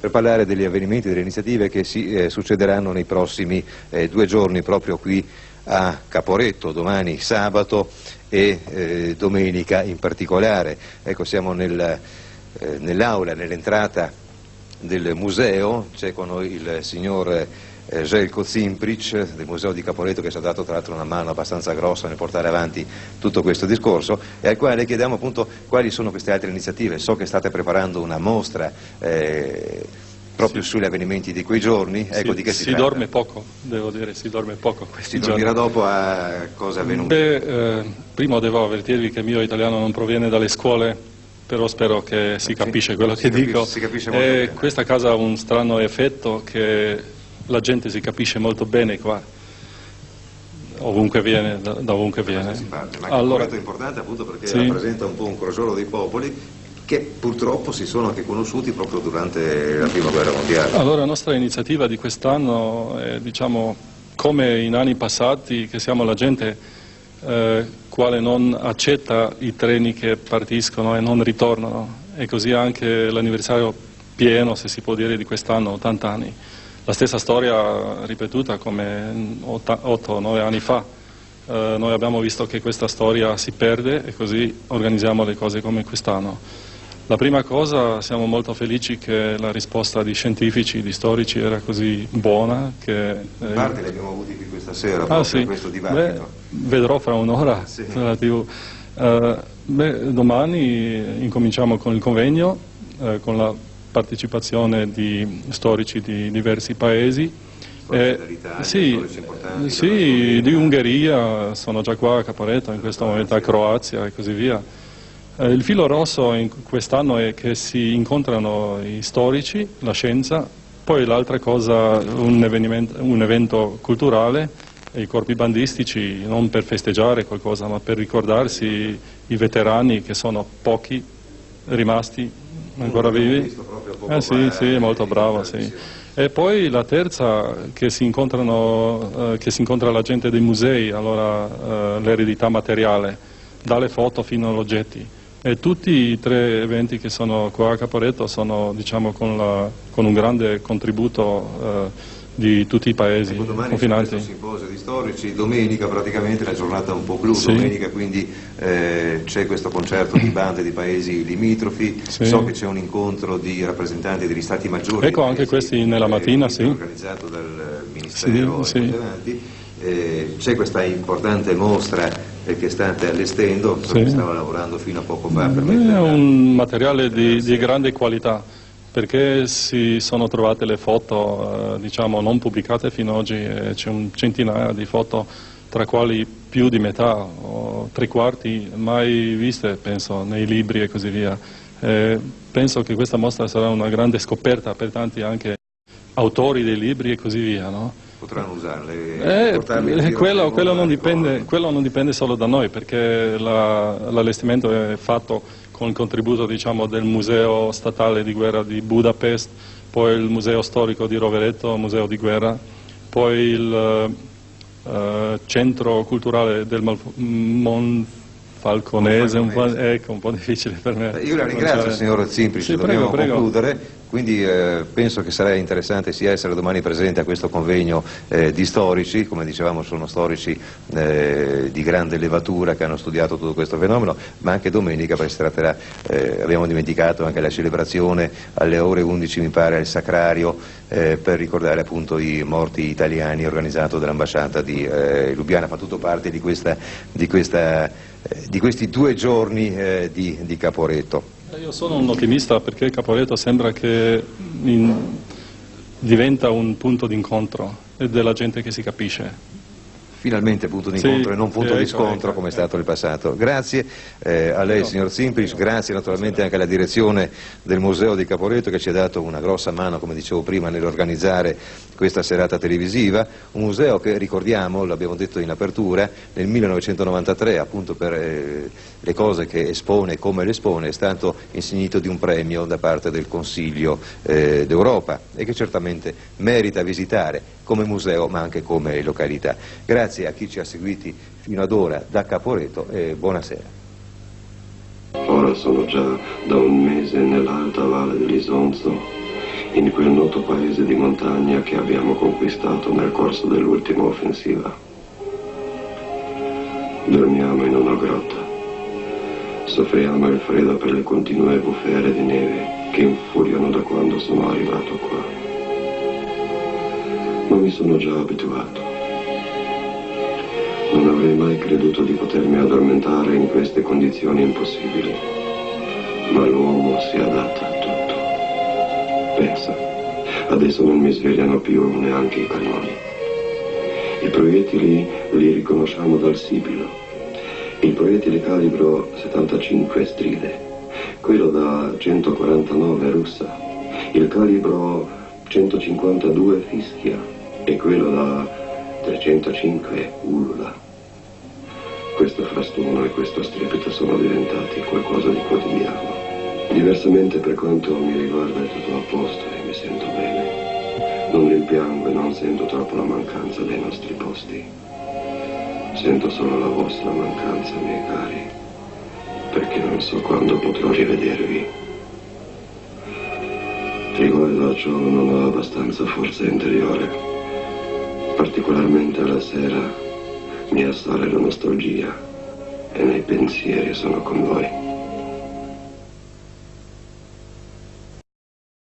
per parlare degli avvenimenti, delle iniziative che si succederanno nei prossimi 2 giorni proprio qui a Caporetto, domani sabato e domenica in particolare. Ecco, siamo nell'aula, nell'entrata del museo, c'è con noi il signor Željko Cimprić del Museo di Caporetto, che ci ha dato tra l'altro una mano abbastanza grossa nel portare avanti tutto questo discorso, e al quale chiediamo appunto quali sono queste altre iniziative. So che state preparando una mostra proprio sugli avvenimenti di quei giorni. Ecco, di che si tratta? Dorme poco, devo dire, si dorme poco questi giorni. Si dormirà dopo a cosa è avvenuto? Prima devo avvertirvi che il mio italiano non proviene dalle scuole, però spero che si capisce quello che dico. Si capisce molto bene. Questa casa ha un strano effetto che la gente si capisce molto bene qua, ovunque viene, da ovunque viene. Ma allora, è importante appunto perché rappresenta un po' un crogiolo dei popoli che purtroppo si sono anche conosciuti proprio durante la Prima Guerra Mondiale. Allora, la nostra iniziativa di quest'anno è, diciamo, come in anni passati, che siamo la gente quale non accetta i treni che partiscono e non ritornano, e così anche l'anniversario pieno, se si può dire, di quest'anno, 80 anni. La stessa storia ripetuta come 8 o 9 anni fa. Noi abbiamo visto che questa storia si perde e così organizziamo le cose come quest'anno. La prima cosa, siamo molto felici che la risposta di scientifici, di storici era così buona che... In parte li abbiamo avuti qui questa sera, proprio in questo dibattito. Vedrò fra un'ora sulla TV. Domani incominciamo con il convegno, con la partecipazione di storici di diversi paesi. Storici importanti, sì, di Ungheria, sono già qua a Caporetto, in questo momento a Croazia e così via. Il filo rosso in quest'anno è che si incontrano i storici, la scienza, poi l'altra cosa, un evento culturale, i corpi bandistici, non per festeggiare qualcosa, ma per ricordarsi i veterani, che sono pochi, rimasti ancora vivi. Sì, molto bravo, sì. E poi la terza, che si incontra la gente dei musei, allora l'eredità materiale, dalle foto fino agli oggetti. E tutti i 3 eventi che sono qua a Caporetto sono, diciamo, con un grande contributo di tutti i paesi confinanti. Domani c'è un simposio di storici, domenica praticamente la giornata un po' blu, domenica quindi c'è questo concerto di bande di paesi limitrofi, so che c'è un incontro di rappresentanti degli stati maggiori. Ecco, anche questi nella mattina, organizzato dal Ministero c'è questa importante mostra che state allestendo, che stava lavorando fino a poco fa. È un materiale di grande qualità, perché si sono trovate le foto, diciamo, non pubblicate fino ad oggi, c'è un centinaio di foto, tra quali più di metà o 3/4 mai viste, penso, nei libri e così via. Penso che questa mostra sarà una grande scoperta per tanti anche autori dei libri e così via, no? Potranno usarle, quello non dipende solo da noi, perché l'allestimento è fatto con il contributo, diciamo, del Museo Statale di Guerra di Budapest, poi il Museo Storico di Rovereto, Museo di Guerra, poi il Centro Culturale del Monfalconese, un po' difficile per me. Io la ringrazio, signor Cimprić, dobbiamo concludere. Quindi penso che sarà interessante sia essere domani presente a questo convegno di storici, come dicevamo sono storici di grande levatura che hanno studiato tutto questo fenomeno, ma anche domenica perché si tratterà, abbiamo dimenticato anche la celebrazione alle ore 11 mi pare al Sacrario per ricordare appunto i morti italiani organizzato dall'ambasciata di Lubiana. Fa tutto parte di questi 2 giorni di Caporetto. Io sono un ottimista perché Caporetto sembra che diventa un punto d'incontro della gente che si capisce. Finalmente punto d'incontro e non punto di scontro come è stato nel passato. Grazie a lei signor Cimprić, grazie naturalmente anche alla direzione del Museo di Caporetto che ci ha dato una grossa mano, come dicevo prima, nell'organizzare questa serata televisiva, un museo che ricordiamo, l'abbiamo detto in apertura, nel 1993 appunto per le cose che espone e come le espone è stato insignito di un premio da parte del Consiglio d'Europa e che certamente merita visitare come museo ma anche come località. Grazie a chi ci ha seguiti fino ad ora da Caporetto e buonasera. Ora sono già da un mese nell'alta valle dell'Isonzo in quel noto paese di montagna che abbiamo conquistato nel corso dell'ultima offensiva. Dormiamo in una grotta. Soffriamo il freddo per le continue bufere di neve che infuriano da quando sono arrivato qua. Ma mi sono già abituato. Non avrei mai creduto di potermi addormentare in queste condizioni impossibili. Ma l'uomo si adatta a tutto. Pensa, adesso non mi svegliano più neanche i cannoni. I proiettili li riconosciamo dal sibilo. Il proiettile calibro 75 stride, quello da 149 russa, il calibro 152 fischia e quello da 305 ulula. Questo frastuono e questo strepito sono diventati qualcosa di quotidiano. Diversamente, per quanto mi riguarda, è tutto a posto e mi sento bene. Non rimpiango e non sento troppo la mancanza dei nostri posti. Sento solo la vostra mancanza, miei cari, perché non so quando potrò rivedervi. Riguardo a ciò non ho abbastanza forza interiore. Particolarmente alla sera mi assale la nostalgia e nei pensieri sono con voi.